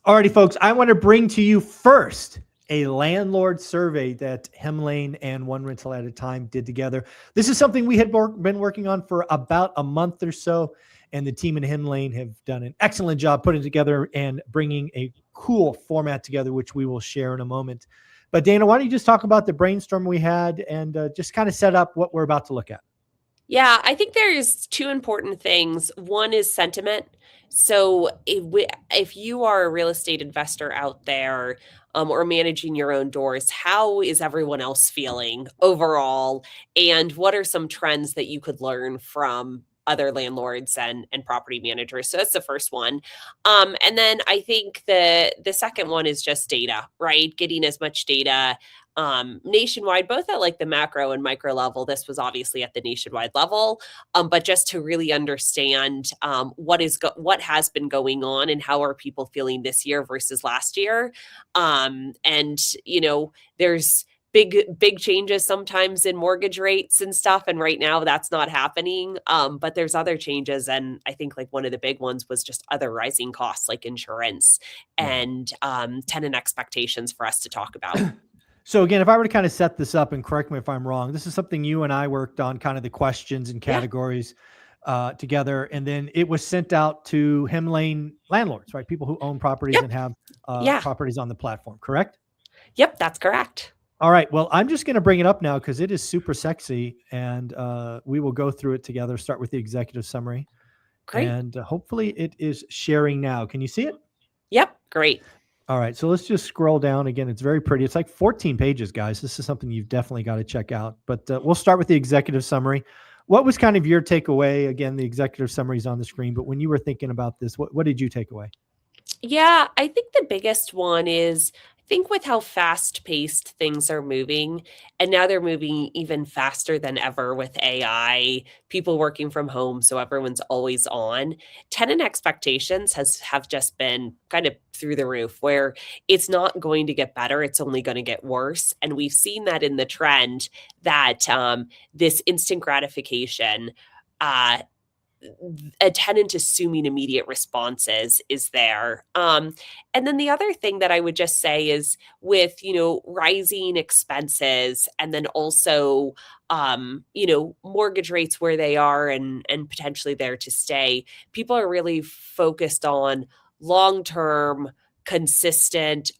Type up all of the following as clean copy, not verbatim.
Alrighty, folks, I want to bring to you first a landlord survey that Hemlane and One Rental at a Time did together. This is something we had been working on for about a month or so, and the team in Hemlane have done an excellent job putting it together and bringing a cool format together, which we will share in a moment. But Dana, why don't you just talk about the brainstorm we had and just kind of set up what we're about to look at? Yeah, I think there's two important things. One is sentiment. So if you are a real estate investor out there, or managing your own doors, how is everyone else feeling overall? And what are some trends that you could learn from other landlords and property managers? So that's the first one. And then I think the second one is just data, right? Getting as much data nationwide, both at like the macro and micro level. This was obviously at the nationwide level, but just to really understand what has been going on and how are people feeling this year versus last year. And there's big changes sometimes in mortgage rates and stuff, and right now that's not happening. But there's other changes, and I think like one of the big ones was just other rising costs like insurance Yeah. and tenant expectations for us to talk about. So again, if I were to kind of set this up, and correct me if I'm wrong, this is something you and I worked on, kind of the questions and Yeah. categories together, and then it was sent out to Hemlane landlords, right? People who own properties Yep. and have Yeah. properties on the platform, correct? Yep, that's correct. All right. Well, I'm just going to bring it up now because it is super sexy, and we will go through it together. Start with the executive summary, Great. and hopefully it is sharing now. Can you see it? Yep, great. All right, so let's just scroll down again. It's very pretty. It's like 14 pages, guys. This is something you've definitely got to check out. But we'll start with the executive summary. What was kind of your takeaway? Again, the executive summary is on the screen, but when you were thinking about this, what did you take away? Yeah, I think the biggest one is I think with how fast paced things are moving, and now they're moving even faster than ever with AI, people working from home, so everyone's always on. Tenant expectations have just been kind of through the roof, where it's not going to get better, it's only going to get worse. And we've seen that in the trend that this instant gratification. Uh, a tenant assuming immediate responses is there. And then the other thing that I would just say is with, rising expenses and then also, mortgage rates where they are and potentially there to stay, people are really focused on long-term consistent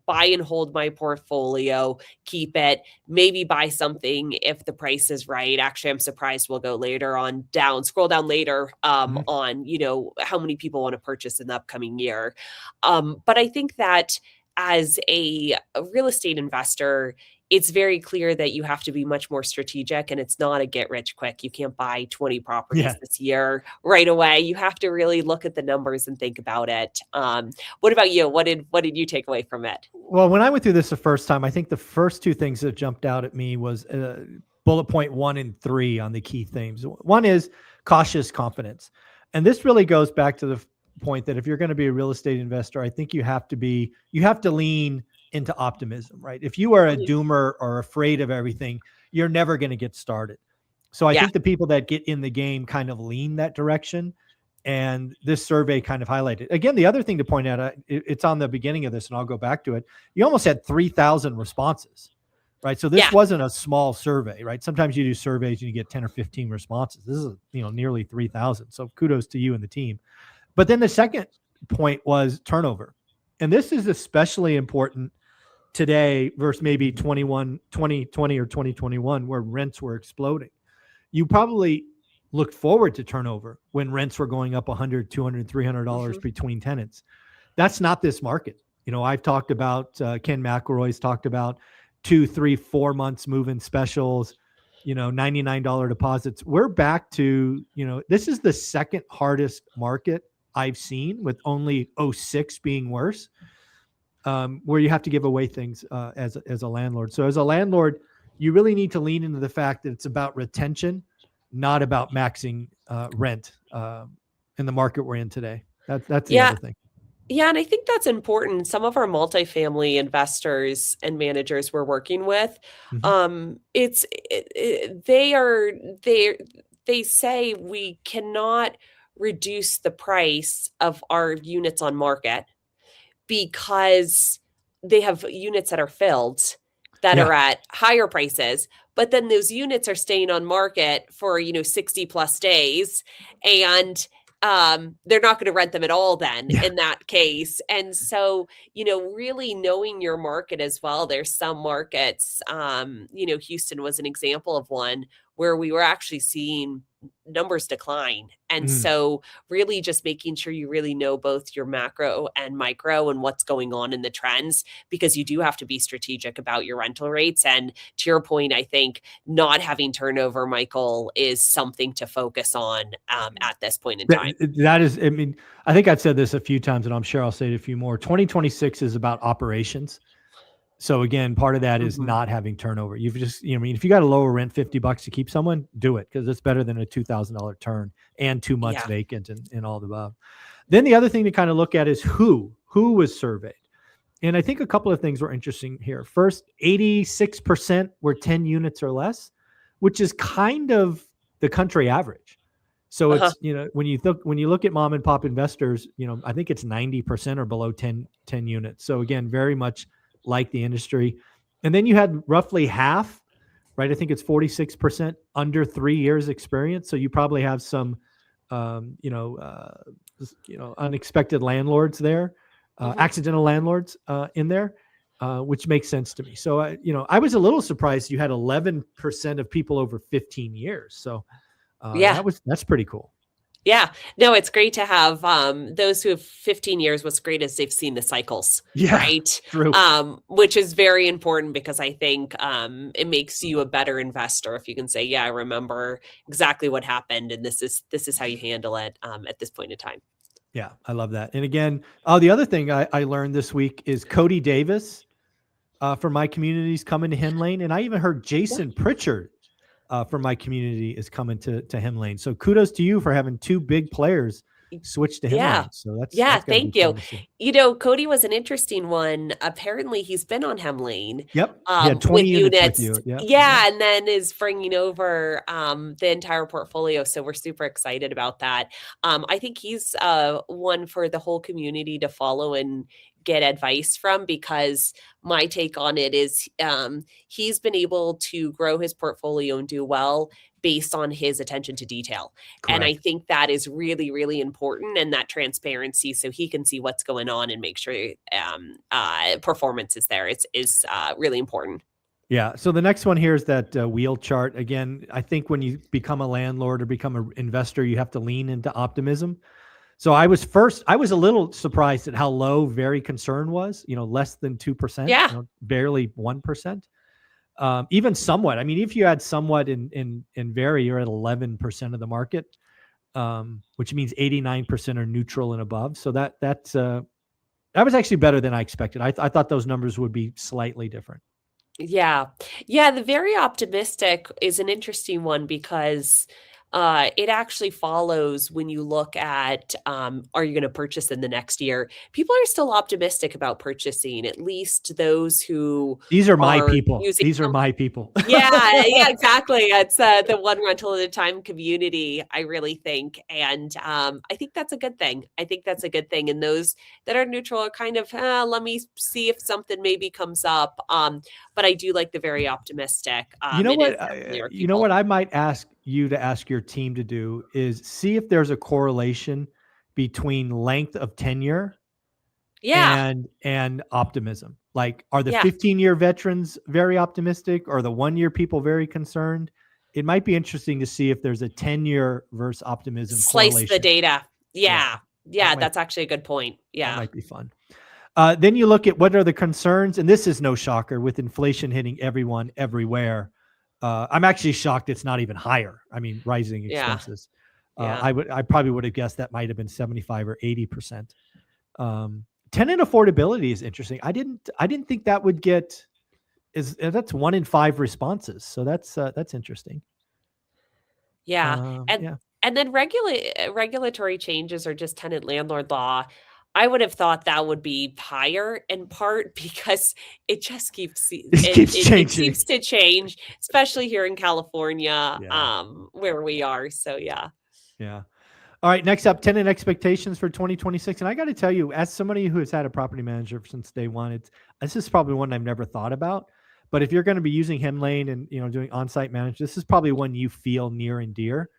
buy and hold my portfolio, keep it, maybe buy something if the price is right. Actually, I'm surprised we'll go later on down, scroll down later Mhm. on, how many people want to purchase in the upcoming year. But I think that as a real estate investor, it's very clear that you have to be much more strategic and it's not a get rich quick. You can't buy 20 properties Yeah. this year right away. You have to really look at the numbers and think about it. What about you? What did you take away from it? Well, when I went through this the first time, I think the first two things that jumped out at me was bullet point 1 and 3 on the key themes. One is cautious confidence. And this really goes back to the point that if you're going to be a real estate investor, I think you have to lean into optimism, right? If you are a Mhm. doomer or afraid of everything, you're never going to get started. So I Yeah. think the people that get in the game kind of lean that direction. And this survey kind of highlighted. Again, the other thing to point out, it's on the beginning of this, and I'll go back to it. You almost had 3,000 responses, right? So this Yeah. wasn't a small survey, right? Sometimes you do surveys and you get 10 or 15 responses. This is, nearly 3,000. So kudos to you and the team. But then the second point was turnover. And this is especially important today versus maybe 2020 or 2021, where rents were exploding. You probably looked forward to turnover when rents were going up 100, 200, $300 Mhm. between tenants. That's not this market. I've talked about Ken McElroy's talked about 2, 3, 4 months move-in specials, $99 deposits. We're back to, this is the second hardest market I've seen, with only '06 being worse, where you have to give away things as a landlord. So as a landlord, you really need to lean into the fact that it's about retention, not about maxing rent in the market we're in today. That's the Yeah. other thing. Yeah, and I think that's important. Some of our multifamily investors and managers we're working with, Mhm. they say we cannot reduce the price of our units on market because they have units that are filled that Yeah. are at higher prices, but then those units are staying on market for 60 plus days, and they're not going to rent them at all then Yeah. in that case. And so really knowing your market as well. There's some markets, Houston was an example of one where we were actually seeing numbers decline. And Mm. so really just making sure you really know both your macro and micro and what's going on in the trends, because you do have to be strategic about your rental rates. And to your point, I think not having turnover, Michael, is something to focus on at this point in time. That is, I mean, I think I've said this a few times, and I'm sure I'll say it a few more. 2026 is about operations. So again, part of that is not having turnover. You've just, I mean, if you got a lower rent, $50 to keep someone, do it, because it's better than a $2,000 turn and 2 months vacant and all the above. Then the other thing to kind of look at is who was surveyed. And I think a couple of things were interesting here. First, 86% were 10 units or less, which is kind of the country average. So it's, when you look at mom and pop investors, I think it's 90% or below 10 units. So again, very much like the industry. And then you had roughly half, right? I think it's 46% under 3 years experience. So you probably have some, unexpected landlords there, accidental landlords in there, which makes sense to me. So, I was a little surprised you had 11% of people over 15 years. So that's pretty cool. Yeah, no, it's great to have those who have 15 years. What's great is they've seen the cycles, right? True. Which is very important, because I think it makes you a better investor if you can say, yeah, I remember exactly what happened, and this is how you handle it at this point in time. Yeah, I love that. And again, the other thing I learned this week is Cody Davis from my community is coming to Hen Lane, and I even heard Jason Pritchard from my community is coming to Hen Lane. So kudos to you for having 2 big players switch to Hen Lane. So that's thank you. Cody was an interesting one. Apparently, he's been on Hem Lane. Yep, he had 20 units with you. And then is bringing over the entire portfolio. So we're super excited about that. I think he's one for the whole community to follow and get advice from, because my take on it is he's been able to grow his portfolio and do well based on his attention to detail. Correct. And I think that is really, really important, and that transparency, so he can see what's going on and make sure performance is there. It's really important. Yeah. So the next one here is that wheel chart. Again, I think when you become a landlord or become an investor, you have to lean into optimism. So I was a little surprised at how low very concern was, less than 2%, barely 1%. Even somewhat. I mean, if you had somewhat in very, you're at 11% of the market, which means 89% are neutral and above. So that was actually better than I expected. I thought those numbers would be slightly different. Yeah. The very optimistic is an interesting one, because it actually follows when you look at are you going to purchase in the next year? People are still optimistic about purchasing, at least those who These are my people. These are my people. Yeah, exactly. It's the one rental at a time community, I really think. And I think that's a good thing. And those that are neutral are kind of, let me see if something maybe comes up. But I do like the very optimistic. You know what I might ask you to ask your team to do is see if there's a correlation between length of tenure and optimism. Like, are the 15-year veterans very optimistic, or the 1-year people very concerned? It might be interesting to see if there's a 10-year versus optimism slice the data. Yeah, that's actually a good point. Yeah, that might be fun. Then you look at what are the concerns, and this is no shocker with inflation hitting everyone everywhere. I'm actually shocked it's not even higher. I mean, rising expenses. I probably would have guessed that might have been 75 or 80%. Tenant affordability is interesting. I didn't think that would get that's 1 in 5 responses. So that's interesting. Yeah. And then regulatory changes, or just tenant landlord law, I would have thought that would be higher, in part because it just keeps changing. It seems to change, especially here in California, where we are. So yeah. All right, next up, tenant expectations for 2026. And I got to tell you, as somebody who has had a property manager since day one, this is probably one I've never thought about. But if you're going to be using Hemlane and doing on-site management, this is probably one you feel near and dear.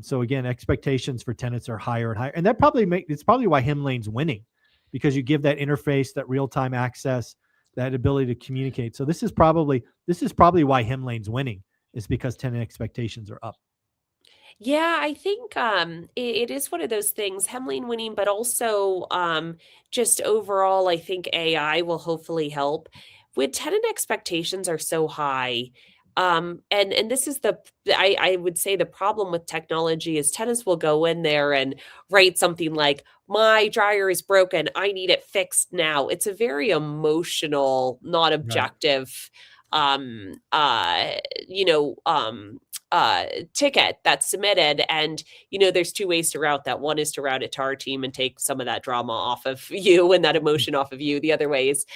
So again, expectations for tenants are higher and higher, and it's probably why Hemlane's winning, because you give that interface, that real-time access, that ability to communicate. So this is probably why Hemlane's winning, is because tenant expectations are up. Yeah, I think it is one of those things, Hemlane winning, but also just overall, I think AI will hopefully help. When tenant expectations are so high, and this is I would say the problem with technology is tenants will go in there and write something like, "My dryer is broken. I need it fixed now." It's a very emotional, not Right. objective, um, uh, you know, um, ticket that's submitted. And, there's two ways to route that. One is to route it to our team and take some of that drama off of you and that emotion off of you. The other way is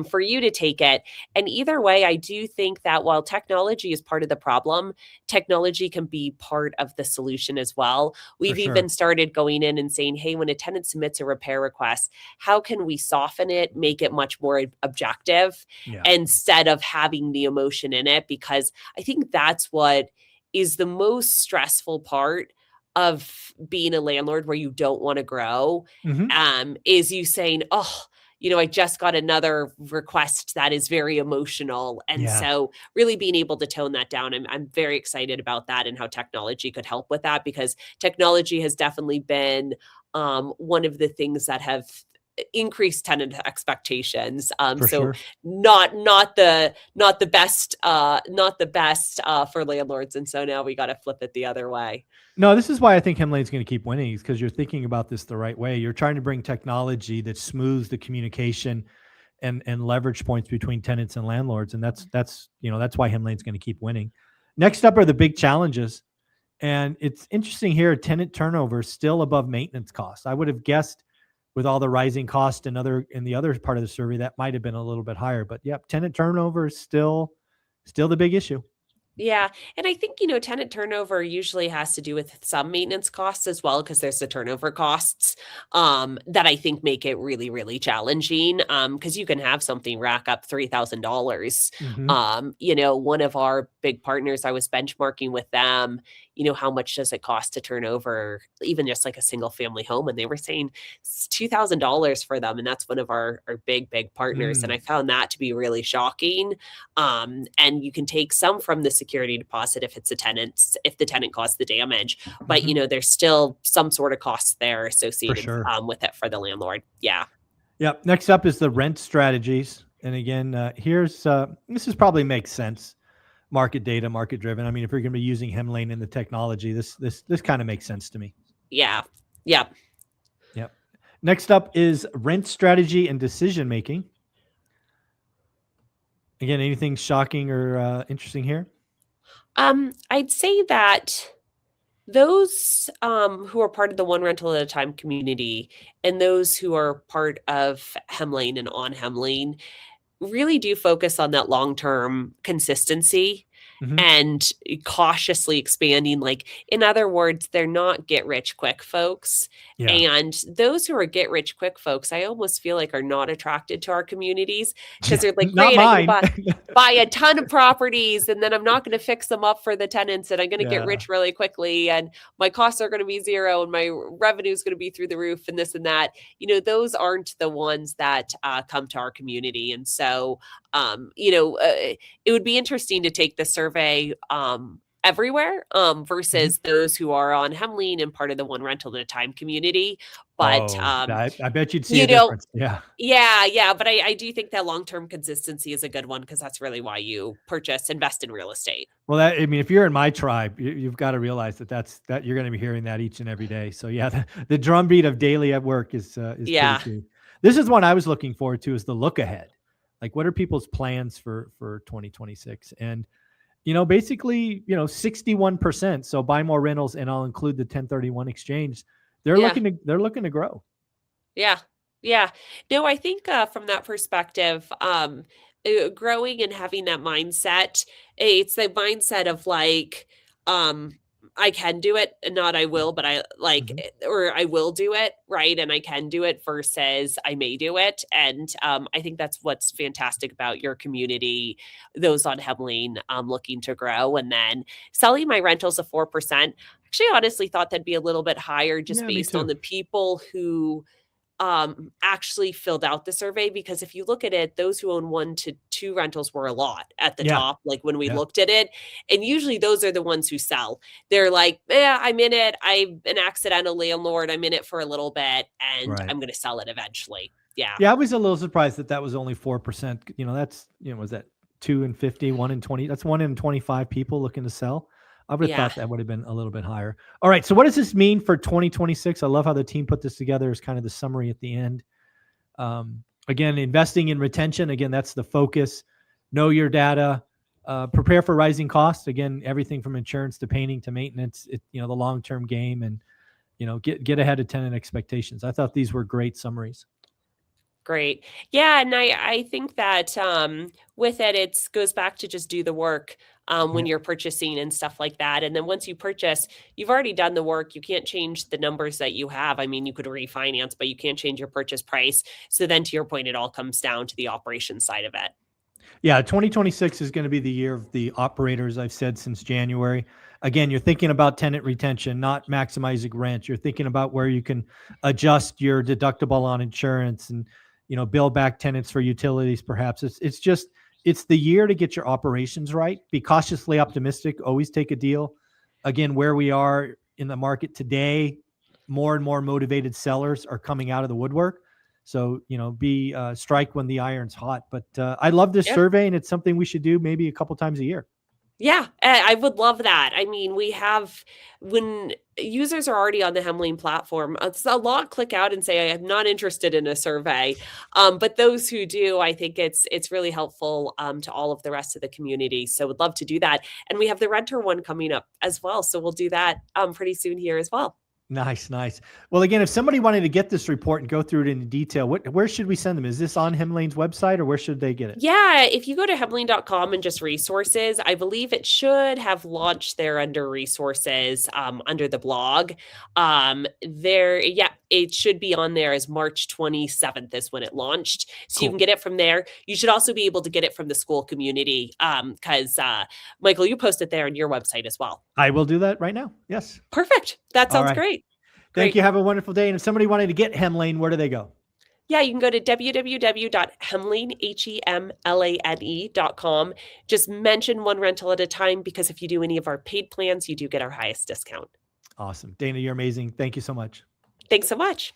for you to take it. And either way, I do think that while technology is part of the problem, technology can be part of the solution as well. For We've sure. even started going in and saying, hey, when a tenant submits a repair request, how can we soften it, make it much more objective Yeah. instead of having the emotion in it? Because I think that's what is the most stressful part of being a landlord where you don't want to grow, Hmm. is you saying, oh, I just got another request that is very emotional. And Yeah. so really being able to tone that down, I'm very excited about that and how technology could help with that, because technology has definitely been one of the things that have increased tenant expectations. For So sure. not the best for landlords, and so now we got to flip it the other way. No, this is why I think Hemlane's going to keep winning, is because you're thinking about this the right way. You're trying to bring technology that smooths the communication and leverage points between tenants and landlords, and that's why Hemlane's going to keep winning. Next up are the big challenges, and it's interesting here. Tenant turnover is still above maintenance costs. I would have guessed, with all the rising cost and in the other part of the survey, that might have been a little bit higher. But yep, tenant turnover is still the big issue. Yeah, and I think, tenant turnover usually has to do with some maintenance costs as well, because there's the turnover costs, that I think make it really, really challenging, because you can have something rack up $3,000. Hmm. One of our big partners, I was benchmarking with them, how much does it cost to turn over even just like a single family home? And they were saying it's $2,000 for them, and that's one of our big, big partners, and I Mm. found that to be really shocking. And you can take some from the security deposit if the tenant caused the damage, but Hmm. there's still some sort of costs there For associated sure. with it for the landlord. Yeah. Yep. Next up is the rent strategies. And again, this is probably makes sense. Market data, market driven. I mean, if you're going to be using Hemlane in the technology, this kind of makes sense to me. Yeah. Yeah. Yep. Next up is rent strategy and decision making. Again, anything shocking or interesting here? I'd say that those who are part of the one rental at a time community and those who are part of Hemlane and on Hemlane really do focus on that long-term consistency Hmm. and cautiously expanding. Like, in other words, they're not get rich quick folks. Yeah. And those who are get rich quick folks, I almost feel like are not attracted to our communities, because Yeah. they're like, Not great, I'm going to mine. buy a ton of properties, and then I'm not going to fix them up for the tenants, and I'm going to get Yeah. rich really quickly, and my costs are going to be zero, and my revenue is going to be through the roof, and this and that. Those aren't the ones that come to our community. And so it would be interesting to take the survey everywhere, Mhm. versus those who are on Hemlene and part of the one rental at a time community. But Oh, I bet you'd see a you know, difference. Yeah. yeah, but I do think that long-term consistency is a good one, because that's really why you invest in real estate. Well, I mean, if you're in my tribe, you've got to realize that you're going to be hearing that each and every day. So yeah, the drumbeat of daily at work is pretty Yeah, key. This is one I was looking forward to, is the look ahead. Like, what are people's plans for 2026? And basically, 61%. So buy more rentals, and I'll include the 1031 exchange. yeah. They're looking to grow. Yeah. Yeah. No, I think from that perspective, growing and having that mindset, it's the mindset of like, I can do it, not I will, but I like, Mhm. or I will do it, right? And I can do it versus I may do it. And I think that's what's fantastic about your community, those on Hemline looking to grow. And then selling my rentals at 4%. Actually, honestly thought that'd be a little bit higher just Yeah, me based on too. the people who actually filled out the survey, because if you look at it, those who own 1 to 2 rentals were a lot at the Yeah, top, like, when we yeah, looked at it, and usually those are the ones who sell. They're like, "Yeah, I'm in it. I'm an accidental landlord. I'm in it for a little bit, and right. I'm gonna sell it eventually." Yeah. Yeah, I was a little surprised that that was only 4%. That's, was that 2 in 50, 1 in 20? That's 1 in 25 people looking to sell. I would have Yeah. thought that would have been a little bit higher. All right, so what does this mean for 2026? I love how the team put this together as kind of the summary at the end. Again, investing in retention. Again, that's the focus. Know your data. Prepare for rising costs. Again, everything from insurance to painting to maintenance. The long term game, and get ahead of tenant expectations. I thought these were great summaries. Great. Yeah, and I think that, with it, it's goes back to just do the work, when Yeah. you're purchasing and stuff like that, and then once you purchase, you've already done the work, you can't change the numbers that you have. I mean, you could refinance, but you can't change your purchase price. So then to your point, it all comes down to the operations side of it. Yeah, 2026 is going to be the year of the operators, I've said since January. Again, you're thinking about tenant retention, not maximizing rent. You're thinking about where you can adjust your deductible on insurance and, bill back tenants for utilities perhaps. It's the year to get your operations right. Be cautiously optimistic, always take a deal. Again, where we are in the market today, more and more motivated sellers are coming out of the woodwork. So, be strike when the iron's hot. But I love this Yeah. survey, and it's something we should do maybe a couple times a year. Yeah, I would love that. I mean, we have when users are already on the Hemlane platform, it's a lot click out and say, "I'm not interested in a survey." But those who do, I think it's really helpful to all of the rest of the community. So would love to do that. And we have the renter one coming up as well. So we'll do that pretty soon here as well. Nice, nice. Well, again, if somebody wanted to get this report and go through it in detail, where should we send them? Is this on Hemlane's website, or where should they get it? Yeah, if you go to hemlane.com and just resources, I believe it should have launched there under resources, under the blog. Yeah, it should be on there as March 27th is when it launched. So you can Cool. get it from there. You should also be able to get it from the school community, because Michael, you post it there on your website as well. I will do that right now. Yes. Perfect. That All sounds right. great. Thank you. Great. Have a wonderful day. And if somebody wanted to get Hemlane, where do they go? Yeah, you can go to www.hemlane, HEMLANE.com. Just mention one rental at a time, because if you do any of our paid plans, you do get our highest discount. Awesome. Dana, you're amazing. Thank you so much. Thanks so much.